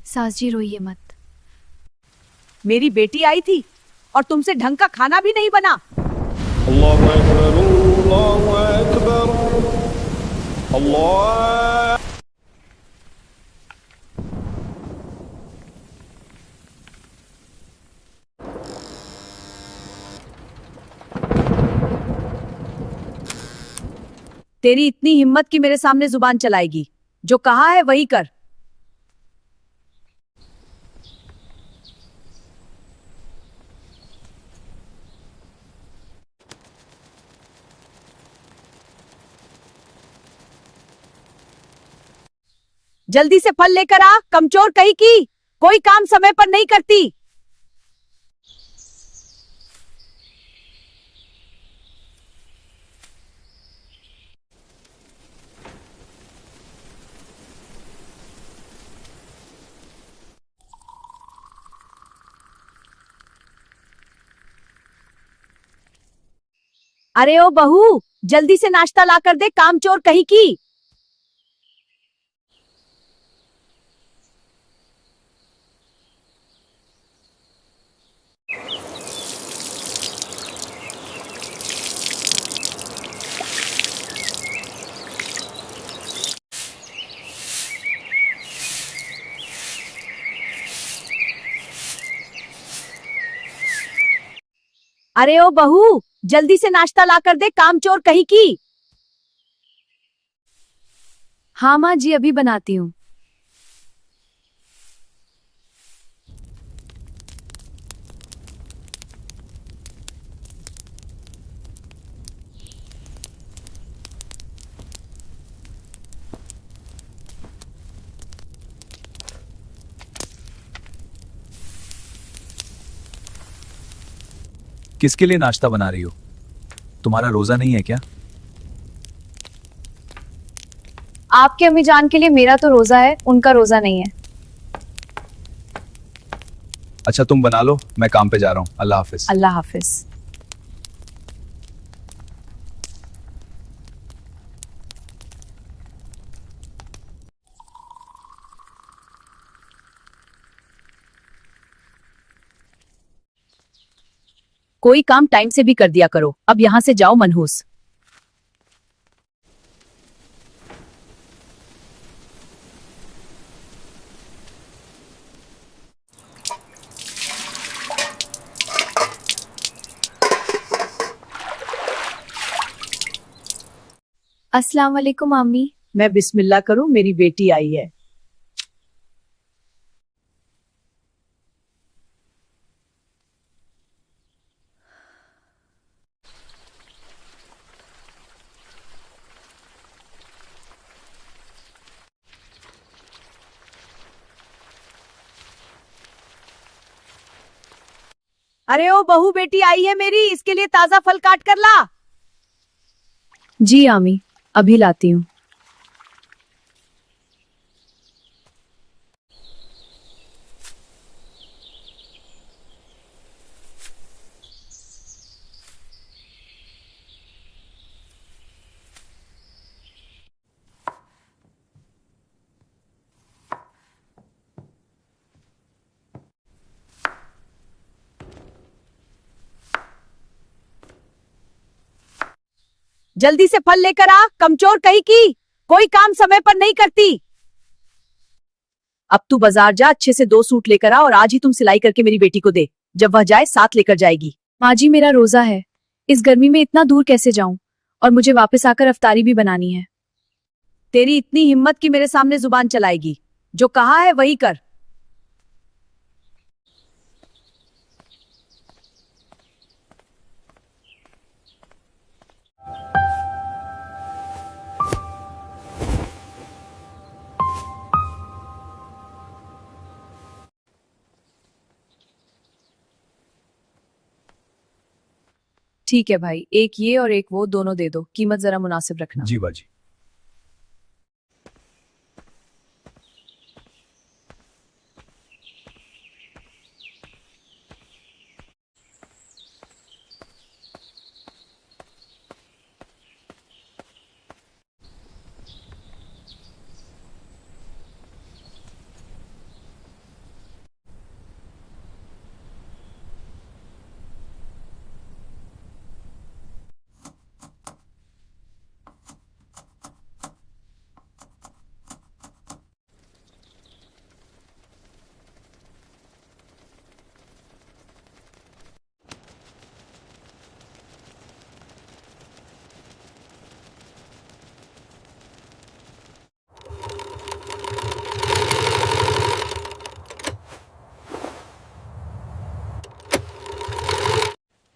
सास जी रोइए मत। मेरी बेटी आई थी और तुमसे ढंग का खाना भी नहीं बना। अल्लाहु अकबर, अल्लाहु अकबर, अल्लाह। तेरी इतनी हिम्मत कि मेरे सामने जुबान चलाएगी? जो कहा है वही कर। जल्दी से फल लेकर आ, कमचोर कहीं की, कोई काम समय पर नहीं करती। अरे ओ बहू, जल्दी से नाश्ता ला कर दे, कामचोर कहीं की। अरे ओ बहू, जल्दी से नाश्ता ला कर दे, कामचोर कहीं की। हाँ माँ जी, अभी बनाती हूँ। किसके लिए नाश्ता बना रही हो? तुम्हारा रोजा नहीं है क्या? आपके अम्मी जान के लिए मेरा तो रोजा है, उनका रोजा नहीं है। अच्छा तुम बना लो, मैं काम पे जा रहा हूँ। अल्लाह हाफिज। अल्लाह हाफिज। कोई काम टाइम से भी कर दिया करो, अब यहाँ से जाओ मनहूस। अस्सलाम वालेकुम अम्मी। मैं बिस्मिल्लाह करूं, मेरी बेटी आई है। अरे ओ बहू, बेटी आई है मेरी, इसके लिए ताजा फल काट कर ला। जी अम्मी, अभी लाती हूँ। जल्दी से फल लेकर आ, कमचोर कहीं की, कोई काम समय पर नहीं करती। अब तू बाजार जा, अच्छे से 2 सूट लेकर आ और आज ही तुम सिलाई करके मेरी बेटी को दे। जब वह जाए साथ लेकर जाएगी। माँ जी मेरा रोजा है, इस गर्मी में इतना दूर कैसे जाऊं, और मुझे वापस आकर अफ्तारी भी बनानी है। तेरी इतनी हिम्मत कि मेरे सामने जुबान चलाएगी? जो कहा है वही कर। ठीक है भाई, एक ये और एक वो, दोनों दे दो, कीमत जरा मुनासिब रखना। जी बाजी।